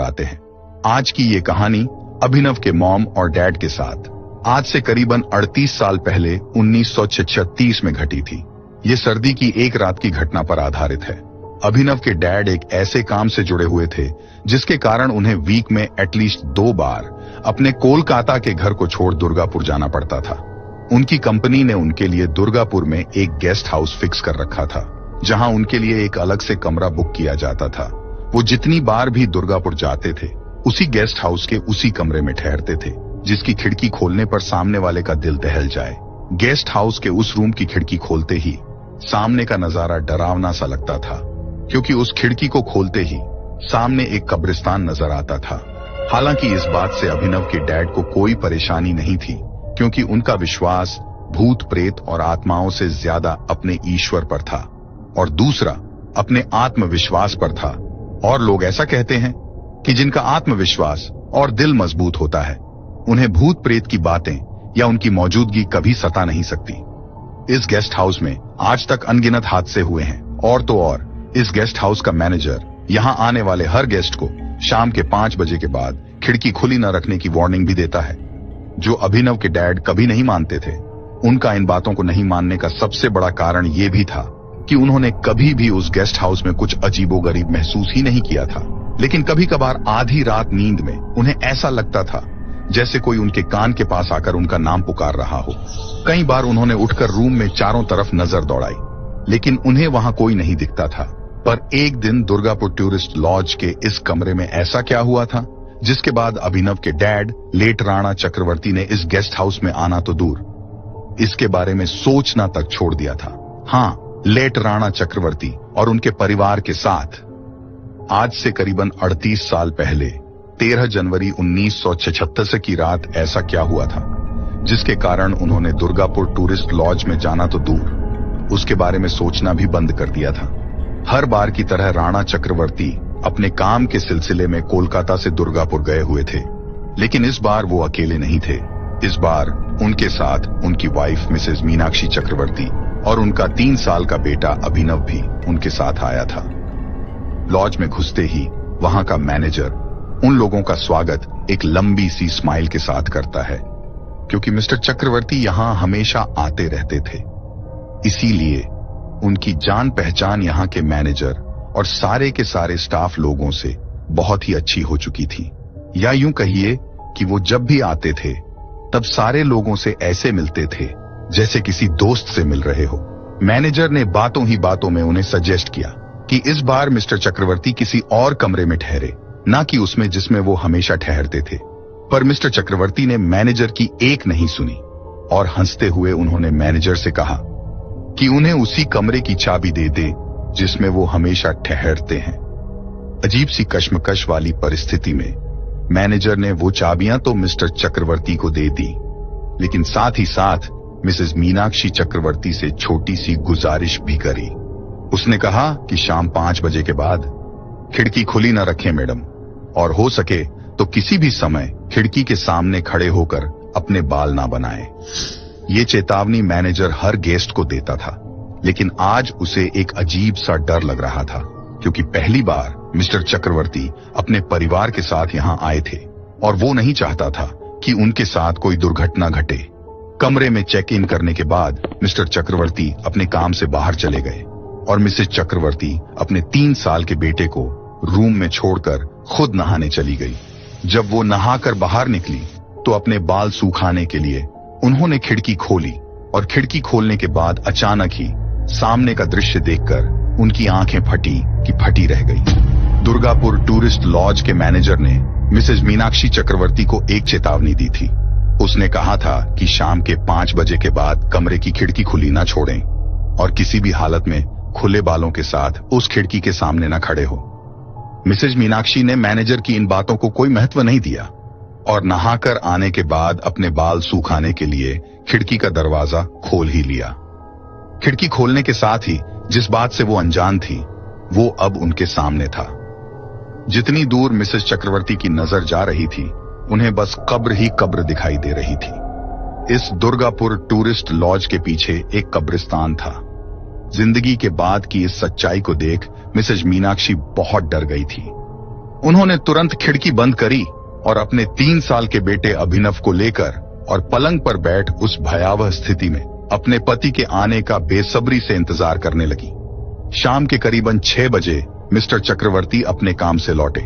आते हैं। आज की ये कहानी अभिनव के मॉम और डैड के साथ आज से करीबन 38 साल पहले 1936 में घटी थी। ये सर्दी की एक रात की घटना पर आधारित है। अभिनव के डैड एक ऐसे काम से जुड़े हुए थे जिसके कारण उन्हें वीक में एटलीस्ट 2 बार अपने कोलकाता के घर को छोड़ दुर्गापुर जाना पड़ता था। उनकी कंपनी ने उनके लिए दुर्गापुर में एक गेस्ट हाउस फिक्स कर रखा था, जहां उनके लिए एक अलग से कमरा बुक किया जाता था। वो जितनी बार भी दुर्गापुर जाते थे उसी गेस्ट हाउस के उसी कमरे में ठहरते थे, जिसकी खिड़की खोलने पर सामने वाले का दिल दहल जाए। गेस्ट हाउस के उस रूम की खिड़की खोलते ही सामने का नजारा डरावना सा लगता था, क्योंकि उस खिड़की को खोलते ही सामने एक कब्रिस्तान नजर आता था। हालांकि इस बात से अभिनव के डैड को कोई परेशानी नहीं थी, क्योंकि उनका विश्वास भूत प्रेत और आत्माओं से ज्यादा अपने ईश्वर पर था, और दूसरा अपने आत्मविश्वास पर था। और लोग ऐसा कहते हैं कि जिनका आत्मविश्वास और दिल मजबूत होता है, उन्हें भूत प्रेत की बातें या उनकी मौजूदगी कभी सता नहीं सकती। इस गेस्ट हाउस में आज तक अनगिनत हादसे हुए हैं, और तो और इस गेस्ट हाउस का मैनेजर यहां आने वाले हर गेस्ट को शाम के 5 बजे के बाद खिड़की खुली न रखने की वार्निंग भी देता है, जो अभिनव के डैड कभी नहीं मानते थे। उनका इन बातों को नहीं मानने का सबसे बड़ा कारण यह भी था कि उन्होंने कभी भी उस गेस्ट हाउस में कुछ अजीबोगरीब महसूस ही नहीं किया था। लेकिन कभी कभार आधी रात नींद में उन्हें ऐसा लगता था जैसे कोई उनके कान के पास आकर उनका नाम पुकार रहा हो। कई बार उन्होंने उठकर रूम में चारों तरफ नजर दौड़ाई, लेकिन उन्हें वहां कोई नहीं दिखता था। पर एक दिन दुर्गापुर टूरिस्ट लॉज के इस कमरे में ऐसा क्या हुआ था, जिसके बाद अभिनव के डैड लेट राणा चक्रवर्ती ने इस गेस्ट हाउस में आना तो दूर, इसके बारे में सोचना तक छोड़ दिया था। हाँ, लेट राणा चक्रवर्ती और उनके परिवार के साथ आज से करीबन 38 साल पहले 13 जनवरी 1976 की रात ऐसा क्या हुआ था, जिसके कारण उन्होंने दुर्गापुर टूरिस्ट लॉज में जाना तो दूर, उसके बारे में सोचना भी बंद कर दिया था। हर बार की तरह राणा चक्रवर्ती अपने काम के सिलसिले में कोलकाता से दुर्गापुर गए हुए थे, लेकिन इस बार वो अकेले नहीं थे। इस बार उनके साथ उनकी वाइफ मिसेज मीनाक्षी चक्रवर्ती और उनका 3 साल का बेटा अभिनव भी उनके साथ आया था। लॉज में घुसते ही वहां का मैनेजर उन लोगों का स्वागत एक लंबी सी स्माइल के साथ करता है, क्योंकि मिस्टर चक्रवर्ती यहां हमेशा आते रहते थे। इसीलिए उनकी जान पहचान यहां के मैनेजर और सारे के सारे स्टाफ लोगों से बहुत ही अच्छी हो चुकी थी। या यूं कहिए कि वो जब भी आते थे तब सारे लोगों से ऐसे मिलते थे जैसे किसी दोस्त से मिल रहे हो। मैनेजर ने बातों ही बातों में उन्हें सजेस्ट किया कि इस बार मिस्टर चक्रवर्ती किसी और कमरे में ठहरे, ना कि उसमें जिसमें वो हमेशा ठहरते थे। पर मिस्टर चक्रवर्ती ने मैनेजर की एक नहीं सुनी और हंसते हुए उन्होंने मैनेजर से कहा कि उन्हें उसी कमरे की चाबी दे दे जिसमें वो हमेशा ठहरते हैं। अजीब सी कश्मकश वाली परिस्थिति में मैनेजर ने वो चाबियां तो मिस्टर चक्रवर्ती को दे दी, लेकिन साथ ही साथ मिसेज मीनाक्षी चक्रवर्ती से छोटी सी गुजारिश भी करी। उसने कहा कि शाम 5 बजे के बाद खिड़की खुली न रखें मैडम, और हो सके तो किसी भी समय खिड़की के सामने खड़े होकर अपने बाल ना बनाएं। ये चेतावनी मैनेजर हर गेस्ट को देता था, लेकिन आज उसे एक अजीब सा डर लग रहा था, क्योंकि पहली बार मिस्टर चक्रवर्ती अपने परिवार के साथ यहां आए थे और वो नहीं चाहता था कि उनके साथ कोई दुर्घटना घटे। कमरे में चेक इन करने के बाद मिस्टर चक्रवर्ती अपने काम से बाहर चले गए और मिसेज चक्रवर्ती अपने 3 साल के बेटे को रूम में छोड़कर खुद नहाने चली गई। जब वो नहाकर बाहर निकली तो अपने बाल सूखाने के लिए उन्होंने खिड़की खोली, और खिड़की खोलने के बाद अचानक ही सामने का दृश्य देखकर उनकी आंखें फटी की फटी रह गई। दुर्गापुर टूरिस्ट लॉज के मैनेजर ने मिसेज मीनाक्षी चक्रवर्ती को एक चेतावनी दी थी। उसने कहा था कि शाम के 5 बजे के बाद कमरे की खिड़की खुली ना छोड़ें और किसी भी हालत में खुले बालों के साथ उस खिड़की के सामने न खड़े हो। मिसेज मीनाक्षी ने मैनेजर की इन बातों को कोई महत्व नहीं दिया और नहाकर आने के बाद अपने बाल सूखाने के लिए खिड़की का दरवाजा खोल ही लिया। खिड़की खोलने के साथ ही जिस बात से वो अनजान थी वो अब उनके सामने था। जितनी दूर मिसेज चक्रवर्ती की नजर जा रही थी, उन्हें बस कब्र ही कब्र दिखाई दे रही थी। इस दुर्गापुर टूरिस्ट लॉज के पीछे एक कब्रिस्तान था। जिंदगी के बाद की इस सच्चाई को देख मिसेज मीनाक्षी बहुत डर गई थी। उन्होंने तुरंत खिड़की बंद करी और अपने 3 साल के बेटे अभिनव को लेकर और पलंग पर बैठ उस भयावह स्थिति में अपने पति के आने का बेसब्री से इंतजार करने लगी। शाम के करीबन 6 बजे मिस्टर चक्रवर्ती अपने काम से लौटे।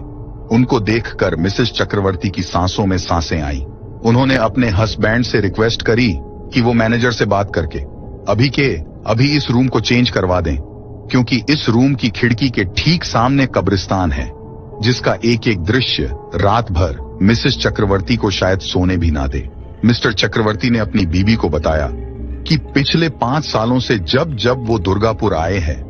उनको देखकर मिसेस चक्रवर्ती की सांसों में सांसें आई। उन्होंने अपने हस्बैंड से रिक्वेस्ट करी कि वो मैनेजर से बात करके अभी इस रूम को चेंज करवा दें, क्योंकि इस रूम की खिड़की के ठीक सामने कब्रिस्तान है, जिसका एक एक दृश्य रात भर मिसेस चक्रवर्ती को शायद सोने भी ना दे। मिस्टर चक्रवर्ती ने अपनी बीवी को बताया कि पिछले 5 सालों से जब जब वो दुर्गापुर आए हैं,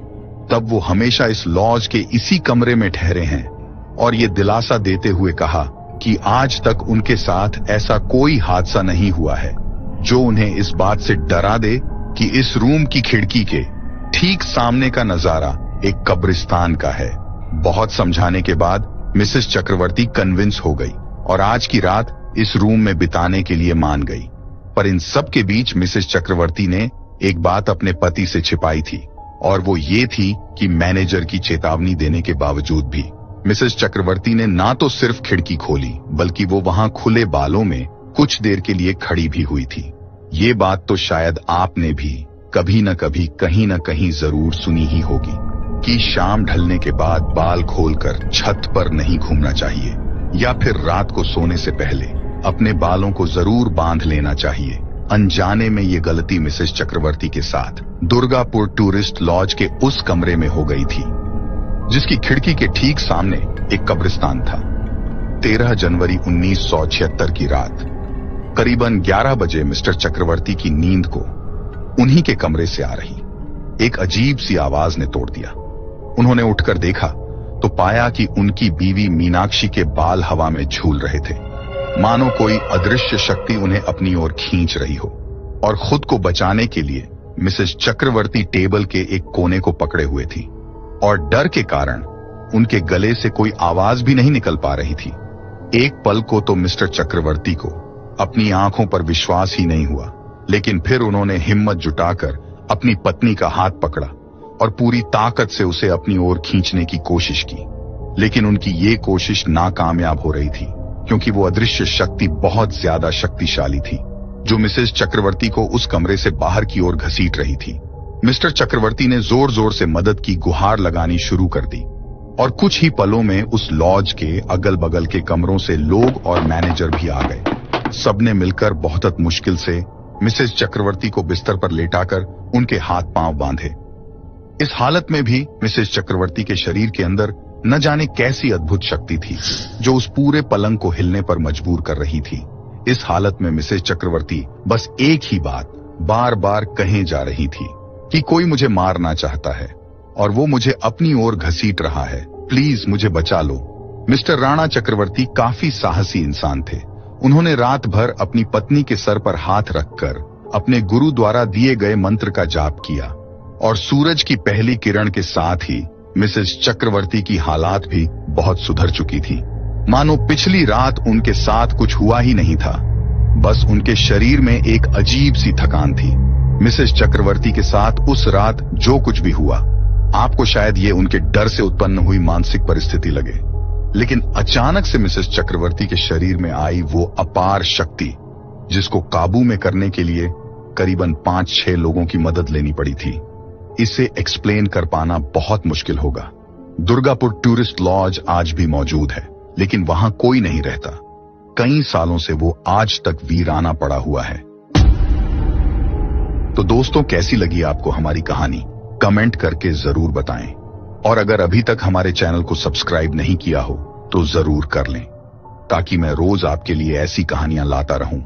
तब वो हमेशा इस लॉज के इसी कमरे में ठहरे हैं, और ये दिलासा देते हुए कहा कि आज तक उनके साथ ऐसा कोई हादसा नहीं हुआ है जो उन्हें इस बात से डरा दे कि इस रूम की खिड़की के ठीक सामने का नजारा एक कब्रिस्तान का है। बहुत समझाने के बाद मिसेस चक्रवर्ती कन्विंस हो गई और आज की रात इस रूम में बिताने के लिए मान गई। पर इन सब के बीच मिसेस चक्रवर्ती ने एक बात अपने पति से छिपाई थी, और वो ये थी कि मैनेजर की चेतावनी देने के बावजूद भी मिसेस चक्रवर्ती ने ना तो सिर्फ खिड़की खोली, बल्कि वो वहां खुले बालों में कुछ देर के लिए खड़ी भी हुई थी। ये बात तो शायद आपने भी कभी न कभी कहीं न कहीं जरूर सुनी ही होगी कि शाम ढलने के बाद बाल खोलकर छत पर नहीं घूमना चाहिए, या फिर रात को सोने से पहले अपने बालों को जरूर बांध लेना चाहिए। अनजाने में ये गलती मिसेस चक्रवर्ती के साथ दुर्गापुर टूरिस्ट लॉज के उस कमरे में हो गई थी, जिसकी खिड़की के ठीक सामने एक कब्रिस्तान था। 13 जनवरी 1976 की रात करीबन 11 बजे मिस्टर चक्रवर्ती की नींद को उन्हीं के कमरे से आ रही एक अजीब सी आवाज ने तोड़ दिया। उन्होंने उठकर देखा तो पाया कि उनकी बीवी मीनाक्षी के बाल हवा में झूल रहे थे, मानो कोई अदृश्य शक्ति उन्हें अपनी ओर खींच रही हो। और खुद को बचाने के लिए मिसेस चक्रवर्ती टेबल के एक कोने को पकड़े हुए थी, और डर के कारण उनके गले से कोई आवाज भी नहीं निकल पा रही थी। एक पल को तो मिस्टर चक्रवर्ती को अपनी आंखों पर विश्वास ही नहीं हुआ, लेकिन फिर उन्होंने हिम्मत जुटाकर अपनी पत्नी का हाथ पकड़ा और पूरी ताकत से उसे अपनी ओर खींचने की कोशिश की। लेकिन उनकी ये कोशिश नाकामयाब हो रही थी, क्योंकि वो अदृश्य शक्ति बहुत ज्यादा शक्तिशाली थी, जो मिसेस चक्रवर्ती को उस कमरे से बाहर की ओर घसीट रही थी। मिस्टर चक्रवर्ती ने जोर जोर से मदद की गुहार लगानी शुरू कर दी, और कुछ ही पलों में उस लॉज के अगल बगल के कमरों से लोग और मैनेजर भी आ गए। सबने मिलकर बहुत मुश्किल से मिसेस चक्रवर्ती को बिस्तर पर लेटाकर उनके हाथ पांव बांधे। इस हालत में भी मिसेस चक्रवर्ती के शरीर के अंदर न जाने कैसी अद्भुत शक्ति थी, जो उस पूरे पलंग को हिलने पर मजबूर कर रही थी। इस हालत में मिसेस चक्रवर्ती बस एक ही बात बार बार कहे जा रही थी कि कोई मुझे मारना चाहता है और वो मुझे अपनी ओर घसीट रहा है, प्लीज मुझे बचा लो। मिस्टर राणा चक्रवर्ती काफी साहसी इंसान थे। उन्होंने रात भर अपनी पत्नी के सर पर हाथ रखकर अपने गुरु द्वारा दिए गए मंत्र का जाप किया, और सूरज की पहली किरण के साथ ही मिसेस चक्रवर्ती की हालात भी बहुत सुधर चुकी थी। मानो पिछली रात उनके साथ कुछ हुआ ही नहीं था, बस उनके शरीर में एक अजीब सी थकान थी। मिसेस चक्रवर्ती के साथ उस रात जो कुछ भी हुआ, आपको शायद ये उनके डर से उत्पन्न हुई मानसिक परिस्थिति लगे, लेकिन अचानक से मिसेस चक्रवर्ती के शरीर में आई वो अपार शक्ति, जिसको काबू में करने के लिए करीबन 5-6 लोगों की मदद लेनी पड़ी थी, इसे एक्सप्लेन कर पाना बहुत मुश्किल होगा। दुर्गापुर टूरिस्ट लॉज आज भी मौजूद है, लेकिन वहां कोई नहीं रहता। कई सालों से वो आज तक वीराना पड़ा हुआ है। तो दोस्तों, कैसी लगी आपको हमारी कहानी? कमेंट करके जरूर बताएं, और अगर अभी तक हमारे चैनल को सब्सक्राइब नहीं किया हो तो जरूर कर लें, ताकि मैं रोज आपके लिए ऐसी कहानियां लाता रहूं